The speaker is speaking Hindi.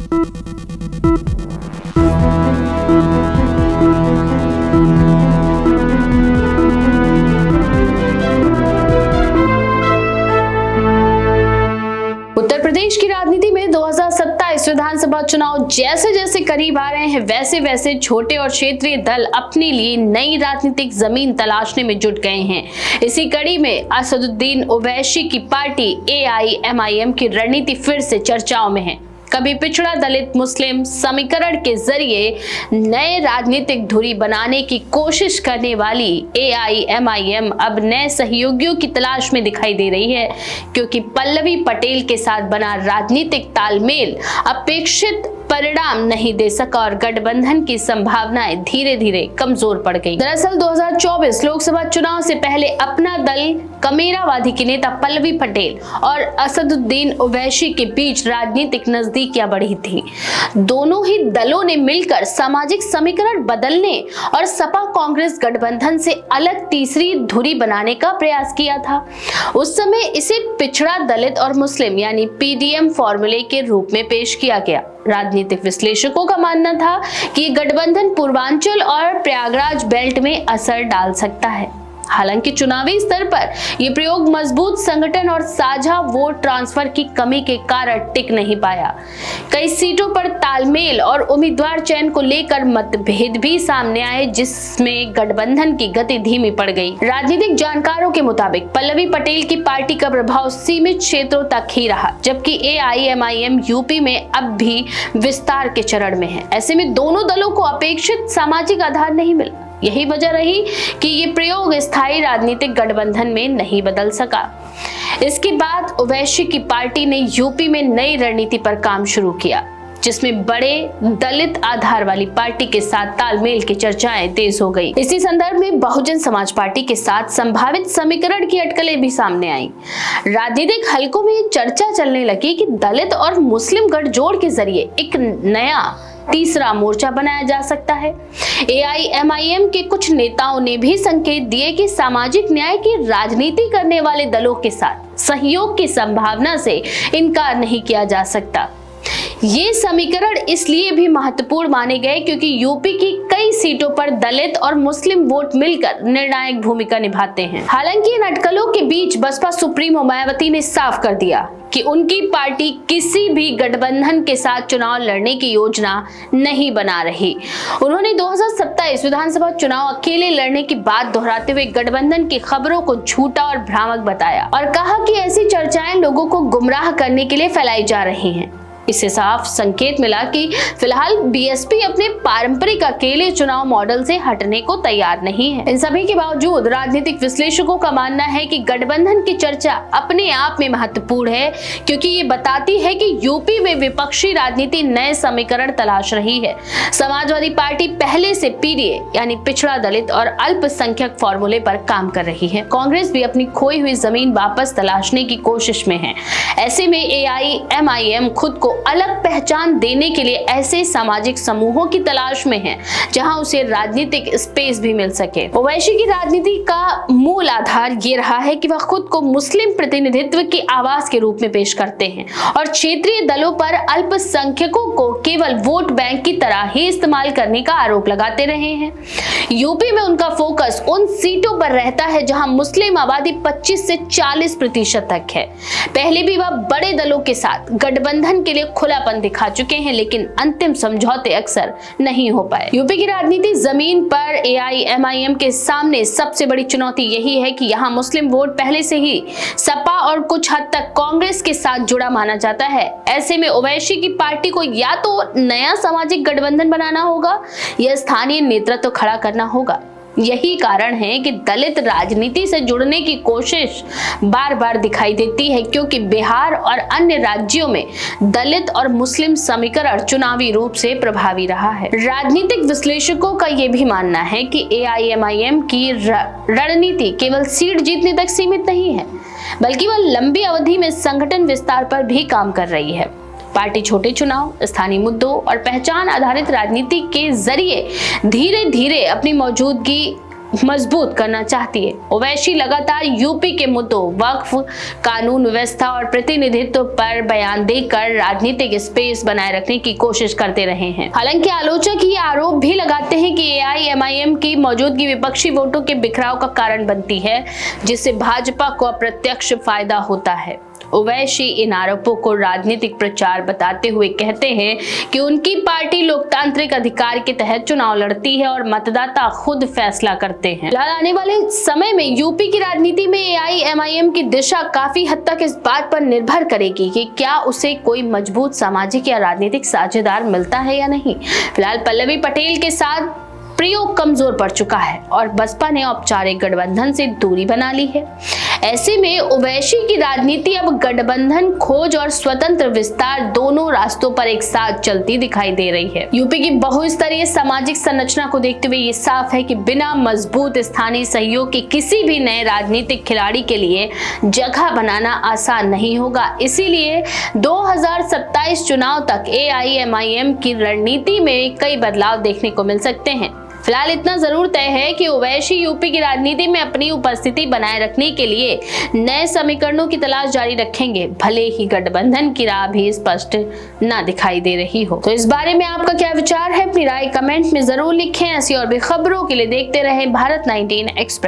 उत्तर प्रदेश की राजनीति में 2027 विधानसभा चुनाव जैसे जैसे करीब आ रहे हैं, वैसे वैसे छोटे और क्षेत्रीय दल अपने लिए नई राजनीतिक जमीन तलाशने में जुट गए हैं। इसी कड़ी में असदुद्दीन ओवैसी की पार्टी AIMIM की रणनीति फिर से चर्चाओं में है। कभी पिछड़ा दलित मुस्लिम समीकरण के जरिए नए राजनीतिक धुरी बनाने की कोशिश करने वाली AIMIM अब नए सहयोगियों की तलाश में दिखाई दे रही है, क्योंकि पल्लवी पटेल के साथ बना राजनीतिक तालमेल अपेक्षित परिणाम नहीं दे सका और गठबंधन की संभावनाएं धीरे धीरे कमजोर पड़ गई। दरअसल 2024 लोकसभा चुनाव से पहले अपना दल कमेरावादी की नेता पल्लवी पटेल और असदुद्दीन ओवैसी के बीच राजनीतिक नजदीकियां बढ़ी थी। दोनों ही दलों ने मिलकर सामाजिक समीकरण बदलने और सपा कांग्रेस गठबंधन से अलग तीसरी धुरी बनाने का प्रयास किया था। उस समय इसे पिछड़ा दलित और मुस्लिम यानी PDM फॉर्मूले के रूप में पेश किया गया। राजनीतिक विश्लेषकों का मानना था कि गठबंधन पूर्वांचल और प्रयागराज बेल्ट में असर डाल सकता है। हालांकि चुनावी स्तर पर यह प्रयोग मजबूत संगठन और साझा वोट ट्रांसफर की कमी के कारण टिक नहीं पाया। कई सीटों पर तालमेल और उम्मीदवार चयन को लेकर मतभेद भी सामने आए, जिसमें गठबंधन की गति धीमी पड़ गई। राजनीतिक जानकारों के मुताबिक पल्लवी पटेल की पार्टी का प्रभाव सीमित क्षेत्रों तक ही रहा, जबकि AIMIM यूपी में अब भी विस्तार के चरण में है। ऐसे में दोनों दलों को अपेक्षित सामाजिक आधार नहीं मिला। यही वजह रही कि ये प्रयोग स्थायी राजनीतिक गठबंधन में नहीं बदल सका। इसके बाद ओवैसी की पार्टी ने यूपी में नई रणनीति पर काम शुरू किया, जिसमें बड़े दलित आधार वाली पार्टी के साथ तालमेल की चर्चाएं तेज हो गई। इसी संदर्भ में बहुजन समाज पार्टी के साथ संभावित समीकरण की अटकलें भी सामने आई। राजनीतिक हलकों में ये चर्चा चलने लगी कि दलित और मुस्लिम गठजोड़ के जरिए एक नया तीसरा मोर्चा बनाया जा सकता है। AIMIM के कुछ नेताओं ने भी संकेत दिए कि सामाजिक न्याय की राजनीति करने वाले दलों के साथ सहयोग की संभावना से इनकार नहीं किया जा सकता। ये समीकरण इसलिए भी महत्वपूर्ण माने गए क्योंकि यूपी की कई सीटों पर दलित और मुस्लिम वोट मिलकर निर्णायक भूमिका निभाते हैं। हालांकि इन अटकलों के बीच बसपा सुप्रीमो मायावती ने साफ कर दिया कि उनकी पार्टी किसी भी गठबंधन के साथ चुनाव लड़ने की योजना नहीं बना रही। उन्होंने 2027 विधानसभा चुनाव अकेले लड़ने की बात दोहराते हुए गठबंधन की खबरों को झूठा और भ्रामक बताया और कहा कि ऐसी चर्चाएं लोगों को गुमराह करने के लिए फैलाई जा रही हैं। इससे साफ संकेत मिला कि फिलहाल BSP अपने पारंपरिक अकेले चुनाव मॉडल से हटने को तैयार नहीं है। इन सभी के बावजूद राजनीतिक विश्लेषकों का मानना है कि गठबंधन की चर्चा अपने आप में महत्वपूर्ण है, क्योंकि ये बताती है कि यूपी में विपक्षी राजनीति नए समीकरण तलाश रही है। समाजवादी पार्टी पहले से PDA यानी पिछड़ा दलित और अल्पसंख्यक फॉर्मूले पर काम कर रही है। कांग्रेस भी अपनी खोई हुई जमीन वापस तलाशने की कोशिश में है। ऐसे में AIMIM खुद को अलग पहचान देने के लिए ऐसे सामाजिक समूहों की तलाश में है जहां उसे राजनीतिक स्पेस भी मिल सके। ओवैसी की राजनीति का मूल आधार ये रहा है कि वह खुद को मुस्लिम प्रतिनिधित्व की आवाज के रूप में पेश करते हैं और क्षेत्रीय दलों पर अल्पसंख्यकों को केवल वोट बैंक की तरह ही इस्तेमाल करने का आरोप लगाते रहे हैं। यूपी में उनका फोकस उन सीटों पर रहता है जहां मुस्लिम आबादी 25 से 40% तक है। पहले भी वह बड़े दलों के साथ गठबंधन के लिए खुलापन दिखा चुके हैं, लेकिन अंतिम समझौते अक्सर नहीं हो पाए। यूपी की राजनीति जमीन पर AIMIM के सामने सबसे बड़ी चुनौती यही है कि यहाँ मुस्लिम वोट पहले से ही सपा और कुछ हद तक कांग्रेस के साथ जुड़ा माना जाता है। ऐसे में ओवैसी की पार्टी को या तो नया सामाजिक गठबंधन बनाना होगा या स्थानीय नेतृत्व खड़ा करना होगा। यही कारण है कि दलित राजनीति से जुड़ने की कोशिश बार बार दिखाई देती है, क्योंकि बिहार और अन्य राज्यों में दलित और मुस्लिम समीकरण चुनावी रूप से प्रभावी रहा है। राजनीतिक विश्लेषकों का यह भी मानना है कि AIMIM की रणनीति केवल सीट जीतने तक सीमित नहीं है, बल्कि वह लंबी अवधि में संगठन विस्तार पर भी काम कर रही है। पार्टी छोटे चुनाव, स्थानीय मुद्दों और पहचान आधारित राजनीति के जरिए धीरे धीरे अपनी मौजूदगी मजबूत करना चाहती है। ओवैसी लगातार यूपी के मुद्दों, वक्फ, कानून व्यवस्था और प्रतिनिधित्व पर बयान देकर राजनीतिक स्पेस बनाए रखने की कोशिश करते रहे हैं। हालांकि आलोचक ये आरोप भी लगाते हैं कि एआईएमआईएम की मौजूदगी विपक्षी वोटों के बिखराव का कारण बनती है, जिससे भाजपा को अप्रत्यक्ष फायदा होता है। ओवैसी इन आरोपों को राजनीतिक प्रचार बताते हुए कहते हैं कि उनकी पार्टी लोकतांत्रिक अधिकार के तहत चुनाव लड़ती है और मतदाता खुद फैसला करते हैं। फिलहाल आने वाले समय में यूपी की राजनीति में एआईएमआईएम की दिशा काफी हद तक इस बात पर निर्भर करेगी कि क्या उसे कोई मजबूत सामाजिक या राजनीतिक साझेदार मिलता है या नहीं। फिलहाल पल्लवी पटेल के साथ प्रयोग कमजोर पड़ चुका है और बसपा ने औपचारिक गठबंधन से दूरी बना ली है। ऐसे में ओवैसी की राजनीति अब गठबंधन खोज और स्वतंत्र विस्तार दोनों रास्तों पर एक साथ चलती दिखाई दे रही है। यूपी की बहुस्तरीय सामाजिक संरचना को देखते हुए ये साफ है कि बिना मजबूत स्थानीय सहयोग के किसी भी नए राजनीतिक खिलाड़ी के लिए जगह बनाना आसान नहीं होगा। इसीलिए 2027 चुनाव तक एआईएमआईएम की रणनीति में कई बदलाव देखने को मिल सकते हैं। फिलहाल इतना जरूर तय है कि ओवैसी यूपी की राजनीति में अपनी उपस्थिति बनाए रखने के लिए नए समीकरणों की तलाश जारी रखेंगे, भले ही गठबंधन की राह भी स्पष्ट ना दिखाई दे रही हो। तो इस बारे में आपका क्या विचार है, अपनी राय कमेंट में जरूर लिखें। ऐसी और भी खबरों के लिए देखते रहें भारत 19 एक्सप्रेस।